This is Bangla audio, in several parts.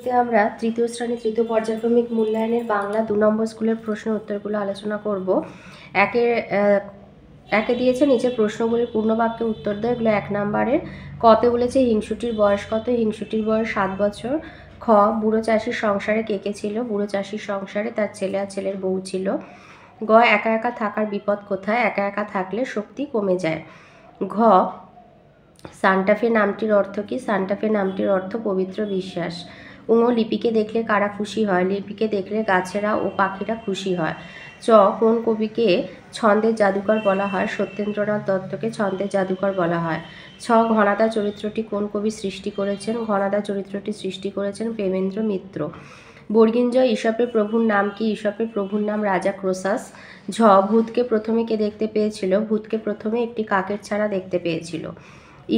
ভিডিওতে আমরা তৃতীয় শ্রেণী তৃতীয় পর্যায়ক্রমিক মূল্যায়নের বাংলা 2 নম্বর স্কুলের প্রশ্ন উত্তরগুলো আলোচনা করব। একে দিয়েছে নিচে প্রশ্নগুলির পূর্ণ বাক্যে উত্তর দেয়। এগুলো 1 নম্বরের। কতে বলেছে হিংসুটির বয়স কত? হিংসুটির বয়স 7 বছর। খ বুড়ো চাষির সংসারে কে কে ছিল? বুড়ো চাষির সংসারে তার ছেলে আর ছেলের বউ ছিল। গ একা একা থাকার বিপদ কোথায়? একা একা থাকলে শক্তি কমে যায়। ঘ সান্টাফে নামটির অর্থ কি? সান্টাফে নামটির অর্থ পবিত্র বিশ্বাস। লিপিকে দেখলে কারা খুশি হয়? লিপিকে দেখলে গাছেরা ও পাখিরা খুশি হয়। চ কোন কবিকে ছন্দের জাদুকর বলা হয়? সত্যেন্দ্রনাথ দত্তকে ছন্দের জাদুকর বলা হয়। ছ ঘনাদা চরিত্রটি কোন কবি সৃষ্টি করেছেন? ঘনাদা চরিত্রটি সৃষ্টি করেছেন প্রেমেন্দ্র মিত্র। বর্গিঞ্জ ঈশপের প্রভুর নাম কি? ঈশপের প্রভুর নাম রাজা ক্রোসাস। ঝ ভূতকে প্রথমে কে দেখতে পেয়েছিল? ভূতকে প্রথমে একটি কাকের ছানা দেখতে পেয়েছিল।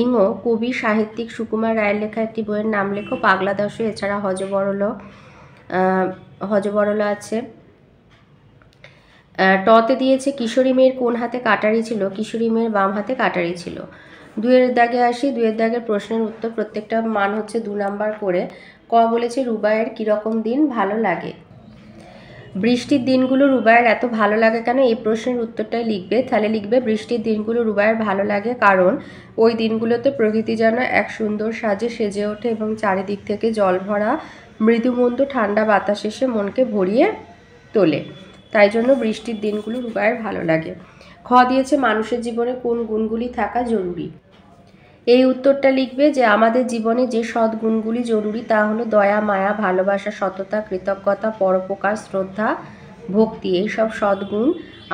ইংও কবি সাহিত্যিক সুকুমার রায়ের লেখা একটি বইয়ের নাম লেখো। পাগলা দাশু, এছাড়া হজবরল আছে। টতে দিয়েছে কিশোরী মেয়ের কোন হাতে কাটারি ছিল? কিশোরী মেয়ের বাম হাতে কাটারি ছিল। 2-এর দাগে আসি। 2-এর দাগের প্রশ্নের উত্তর প্রত্যেকটা মান হচ্ছে 2 নাম্বার করে। ক বলেছে রুবাইয়ের কীরকম দিন ভালো লাগে? বৃষ্টির দিনগুলো রুবাইয়ের এত ভালো লাগে কেন? এই প্রশ্নের উত্তরটাই লিখবে। তাহলে লিখবে বৃষ্টির দিনগুলো রুবাইয়ের ভালো লাগে কারণ ওই দিনগুলোতে প্রকৃতি যেন এক সুন্দর সাজে সেজে ওঠে এবং চারিদিক থেকে জল ভরা মৃদুমন্দ ঠান্ডা বাতাস এসে মনকে ভরিয়ে তোলে। তাই জন্য বৃষ্টির দিনগুলো রুবাইয়ের ভালো লাগে। খ দিয়েছে মানুষের জীবনে কোন গুণগুলি থাকা জরুরি? এই উত্তরটা লিখবে যে আমাদের জীবনে যে সদ্গুণগুলি জরুরি তা হলো দয়া, মায়া, ভালোবাসা, সততা, কৃতজ্ঞতা, পরোপকার, শ্রদ্ধা, ভক্তি। এইসব সদ্গুণ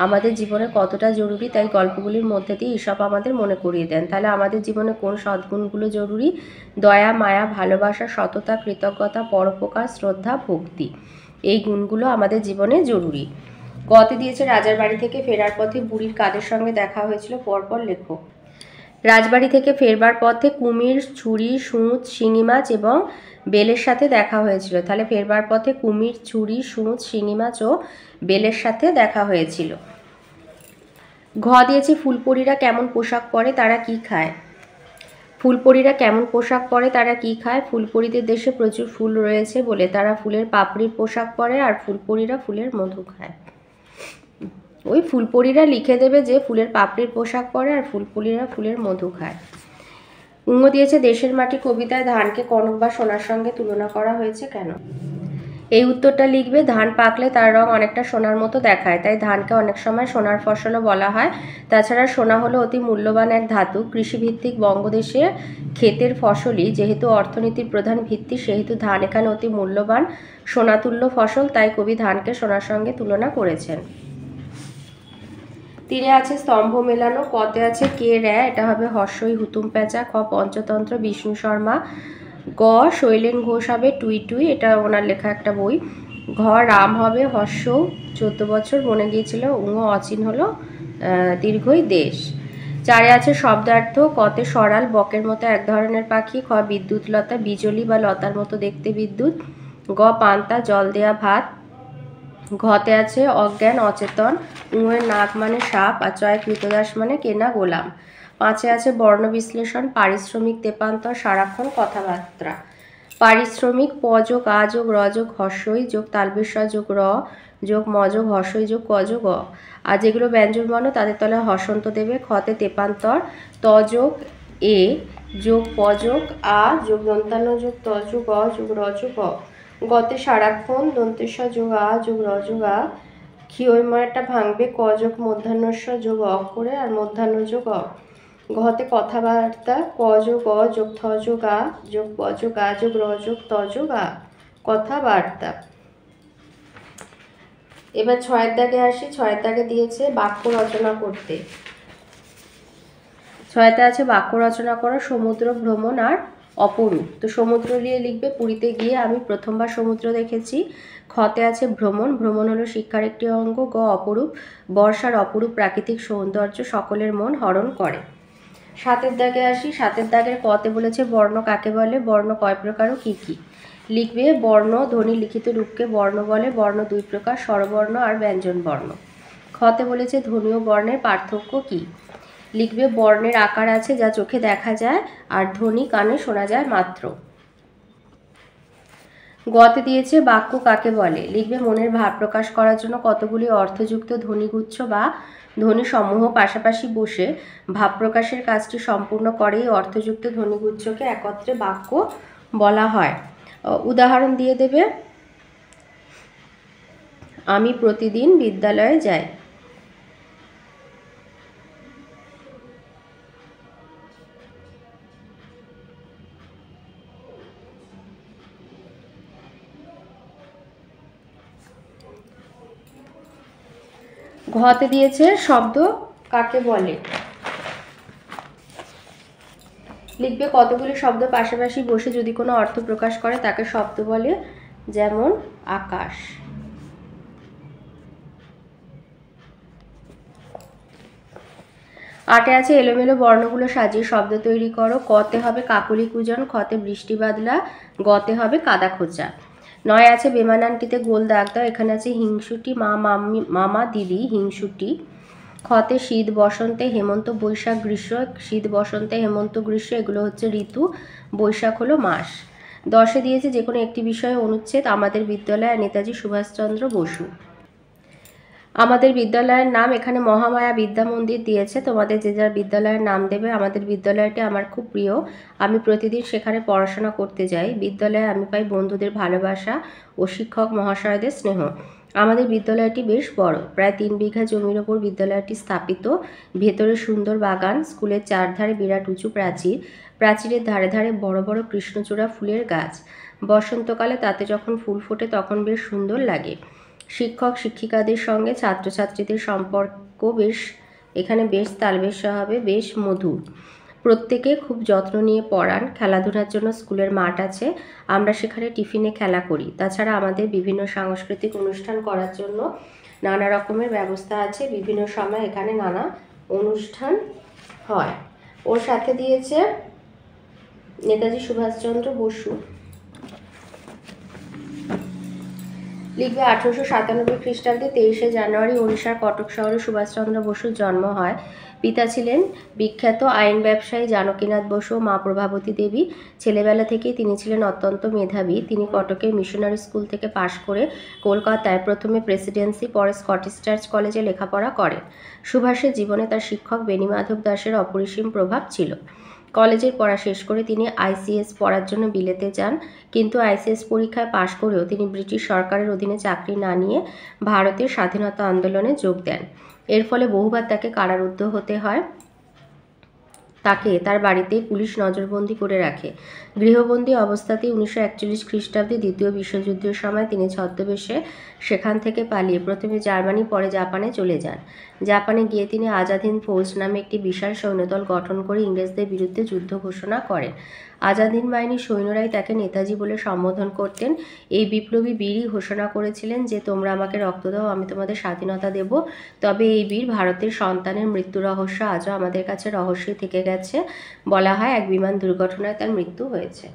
আমাদের জীবনে কতটা জরুরি তাই গল্পগুলির মধ্যে দিয়ে এইসব আমাদের মনে করিয়ে দেন। তাহলে আমাদের জীবনে কোন সদ্গুণগুলো জরুরি? দয়া, মায়া, ভালোবাসা, সততা, কৃতজ্ঞতা, পরোপকার, শ্রদ্ধা, ভক্তি। এই গুণগুলো আমাদের জীবনে জরুরি। গতে দিয়েছে রাজার বাড়ি থেকে ফেরার পথে বুড়ির কাদের সঙ্গে দেখা হয়েছিল? পরপর লেখো। রাজবাড়ি থেকে ফেরবার পথে কুমির, ছুরি, সুঁচ, শিঙি মাছ এবং বেলের সাথে দেখা হয়েছিল। তাহলে ফেরবার পথে কুমির, ছুরি, সুঁচ, শিঙি মাছ ও বেলের সাথে দেখা হয়েছিল। ঘ দিয়েছে ফুলপরীরা কেমন পোশাক পরে? তারা কি খায়? ফুলপরীরা কেমন পোশাক পরে? তারা কি খায়? ফুলপরীদের দেশে প্রচুর ফুল রয়েছে বলে তারা ফুলের পাপড়ির পোশাক পরে আর ফুলপরীরা ফুলের মধু খায়। ওই ফুলপরীরা লিখে দেবে যে ফুলের পাপড়ির পোশাক পরে আর ফুলপরীরা ফুলের মধু খায়। দিয়েছে দেশের মাটি কবিতায় ধানকে কনক বা সোনার সঙ্গে তুলনা করা হয়েছে কেন? এই উত্তরটা লিখবে ধান পাকলে তার রং অনেকটা সোনার মতো দেখায়, তাই ধানকে অনেক সময় সোনার ফসলও বলা হয়। তাছাড়া সোনা হলো অতি মূল্যবান এক ধাতু। কৃষিভিত্তিক বঙ্গদেশে ক্ষেতের ফসলই যেহেতু অর্থনীতির প্রধান ভিত্তি সেহেতু ধান এখানে অতি মূল্যবান সোনাতুল্য ফসল, তাই কবি ধানকে সোনার সঙ্গে তুলনা করেছেন। তীরে আছে স্তম্ভ মেলানো। কতে আছে কে র্যা, এটা হবে হর্ষই হুতুম প্যাঁচা। খ পঞ্চতন্ত্র বিষ্ণু শর্মা। গ শৈলেন ঘোষ হবে টুই টুই, এটা ওনার লেখা একটা বই। ঘ রাম হবে হর্ষ 14 বছর বনে গিয়েছিল। অচিন হলো দীর্ঘই দেশ। 4-এ আছে শব্দার্থ। কতে সরাল বকের মতো এক ধরনের পাখি। খ বিদ্যুৎ লতা বিজলি বা লতার মতো দেখতে বিদ্যুৎ। গ পান্তা জল দেয়া ভাত। ঘতে আছে অজ্ঞান অচেতন। এর নাক মানে সাপ আর চয় কৃতদাস মানে কেনা গোলাম। 5-এ আছে বর্ণ বিশ্লেষণ। পারিশ্রমিক তেপান্তর সারাক্ষণ কথাবার্তা। পারিশ্রমিক প যোগ আ যোগ র যোগ হর্ষই যোগ তালবেশ যোগ র যোগ ম যোগ হর্ষই যোগ ক যোগ অ। আর যেগুলো ব্যঞ্জন বর্ণ তাদের তলে হর্ষন্ত দেবে। খতে তেপান্তর ত যোগ এ যোগ প যোগ আ যোগ দন্তান্ন যোগ ত যোগ অ যোগ র যোগ অ। গতে সারাক্ষণ দন্তেশ্বর যোগ আ যোগ র যোগ আ। ক্ষিয়ময়টা ভাঙবে ক যোগ মধ্যাহ্নস্ব যোগ অ করে আর মধ্যাহ্ন যোগ অ। ঘতে কথাবার্তা ক যোগ অ যোগ থ যোগ আ যোগ প যোগ আ যোগ র যোগ ত যোগ আ। কথাবার্তা। এবার 6-এর দাগে আসি। 6-এর দাগে দিয়েছে বাক্য রচনা করতে। 6-তে আছে বাক্য রচনা করা, সমুদ্র ভ্রমণ আর অপরূপ। তো সমুদ্র নিয়ে লিখবে পুরীতে গিয়ে আমি প্রথমবার সমুদ্র দেখেছি। খতে আছে ভ্রমণ, ভ্রমণ হলো শিক্ষার একটি অঙ্গ। গ অপরূপ, বর্ষার অপরূপ প্রাকৃতিক সৌন্দর্য সকলের মন হরণ করে। 7-এর দাগে আসি। 7-এর দাগের কতে বলেছে বর্ণ কাকে বলে? বর্ণ কয় প্রকার ও কি কি? লিখবে বর্ণ ধ্বনি লিখিত রূপকে বর্ণ বলে। বর্ণ 2 প্রকার, স্বরবর্ণ আর ব্যঞ্জন বর্ণ। খতে বলেছে ধ্বনি ও বর্ণের পার্থক্য কি? লিখবে বর্ণের আকার আছে যা চোখে দেখা যায় আর ধ্বনি কানে শোনা যায় মাত্র। গতে দিয়েছে বাক্য কাকে বলে। লিখবে মনের ভাব প্রকাশ করার জন্য কতগুলি অর্থযুক্ত ধ্বনিগুচ্ছ বা ধ্বনি সমূহ পাশাপাশি বসে ভাব প্রকাশের কাজটি সম্পূর্ণ করে এই অর্থযুক্ত ধ্বনিগুচ্ছকে একত্রে বাক্য বলা হয়। উদাহরণ দিয়ে দেবে, আমি প্রতিদিন বিদ্যালয়ে যাই। ঘতে দিয়েছে শব্দ কাকে বলে। লিখবে কতগুলি শব্দ পাশাপাশি বসে যদি কোনো অর্থ প্রকাশ করে তাকে শব্দ বলে, যেমন আকাশ। আটে আছে এলোমেলো বর্ণগুলো সাজিয়ে শব্দ তৈরি করো। কতে হবে কাকলি কুজন, খতে বৃষ্টি বাদলা, গতে হবে কাদা খোঁচা। নয় আছে বেমানানটিতে গোল দাগ দাও। এখানে আছে হিংসুটি, মা, মাম্মি, মামা, দিদি, হিংসুটি। খতে শীত বসন্তে হেমন্ত বৈশাখ গ্রীষ্ম, শীত বসন্তে হেমন্ত গ্রীষ্ম এগুলো হচ্ছে ঋতু, বৈশাখ হলো মাস। 10-এ দিয়েছে যে কোনো একটি বিষয়ে অনুচ্ছেদ, আমাদের বিদ্যালয়ে নেতাজি সুভাষচন্দ্র বসু। আমাদের বিদ্যালয়ের নাম এখানে মহামায়া বিদ্যা মন্দির দিয়েছে, তোমাদের যে যার বিদ্যালয়ের নাম দেবে। আমাদের বিদ্যালয়টি আমার খুব প্রিয়, আমি প্রতিদিন সেখানে পড়াশোনা করতে যাই। বিদ্যালয়ে আমি পাই বন্ধুদের ভালোবাসা ও শিক্ষক মহাশয়দের স্নেহ। আমাদের বিদ্যালয়টি বেশ বড়, প্রায় 3 বিঘা জমির ওপর বিদ্যালয়টি স্থাপিত। ভেতরে সুন্দর বাগান, স্কুলের চারধারে বিরাট উঁচু প্রাচীর, প্রাচীরের ধারে ধারে বড় বড় কৃষ্ণচূড়া ফুলের গাছ। বসন্তকালে তাতে যখন ফুল ফোটে তখন বেশ সুন্দর লাগে। শিক্ষক শিক্ষিকাদের সঙ্গে ছাত্রছাত্রীদের সম্পর্ক এখানে বেশ তালবেশ হবে, বেশ মধুর। প্রত্যেকে খুব যত্ন নিয়ে পড়ান। খেলাধুলার জন্য স্কুলের মাঠ আছে, আমরা সেখানে টিফিনে খেলা করি। তাছাড়া আমাদের বিভিন্ন সাংস্কৃতিক অনুষ্ঠান করার জন্য নানা রকমের ব্যবস্থা আছে, বিভিন্ন সময় এখানে নানা অনুষ্ঠান হয়। ওর সাথে দিয়েছে নেতাজি সুভাষচন্দ্র বসু। লিখবে 1897 খ্রিস্টাব্দে 23শে জানুয়ারি ওড়িশার কটক শহরে সুভাষচন্দ্র বসুর জন্ম হয়। পিতা ছিলেন বিখ্যাত আইন ব্যবসায়ী জানকীনাথ বসু, মা প্রভাবতী দেবী। ছেলেবেলা থেকেই তিনি ছিলেন অত্যন্ত মেধাবী। তিনি কটকের মিশনারি স্কুল থেকে পাশ করে কলকাতায় প্রথমে প্রেসিডেন্সি, পরে স্কটিশ চার্চ কলেজে লেখাপড়া করেন। সুভাষের জীবনে তার শিক্ষক বেণীমাধব দাসের অপরিসীম প্রভাব ছিল। কলেজের পড়া শেষ করে তিনি আইসিএস পড়ার জন্য বিলেতে যান, কিন্তু আইসিএস পরীক্ষায় পাশ করেও তিনি ব্রিটিশ সরকারের অধীনে চাকরি না নিয়ে ভারতের স্বাধীনতা আন্দোলনে যোগ দেন। এর ফলে বহুবার তাকে কারারুদ্ধ হতে হয়। তাকে তার বাড়িতেই পুলিশ নজরবন্দি করে রাখে। গৃহবন্দী অবস্থাতেই 1941 খ্রিস্টাব্দে দ্বিতীয় বিশ্বযুদ্ধের সময় তিনি ছদ্মবেশে সেখান থেকে পালিয়ে প্রথমে জার্মানি, পরে জাপানে চলে যান। জাপানে গিয়ে তিনি আজাদ হিন্দ ফৌজ নামে একটি বিশাল সৈন্যদল গঠন করে ইংরেজদের বিরুদ্ধে যুদ্ধ ঘোষণা করেন। আজাদ হিন্দ বাহিনীর সৈন্যরাই তাকে নেতাজি বলে সম্বোধন করতেন। এই বিপ্লবী বীরই ঘোষণা করেছিলেন যে তোমরা আমাকে রক্ত দাও, আমি তোমাদের স্বাধীনতা দেব। তবে এই বীর ভারতের সন্তানের মৃত্যু রহস্য আজও আমাদের কাছে রহস্যই থেকে গেছে। বলা হয় এক বিমান দুর্ঘটনায় তার মৃত্যু হয়েছে।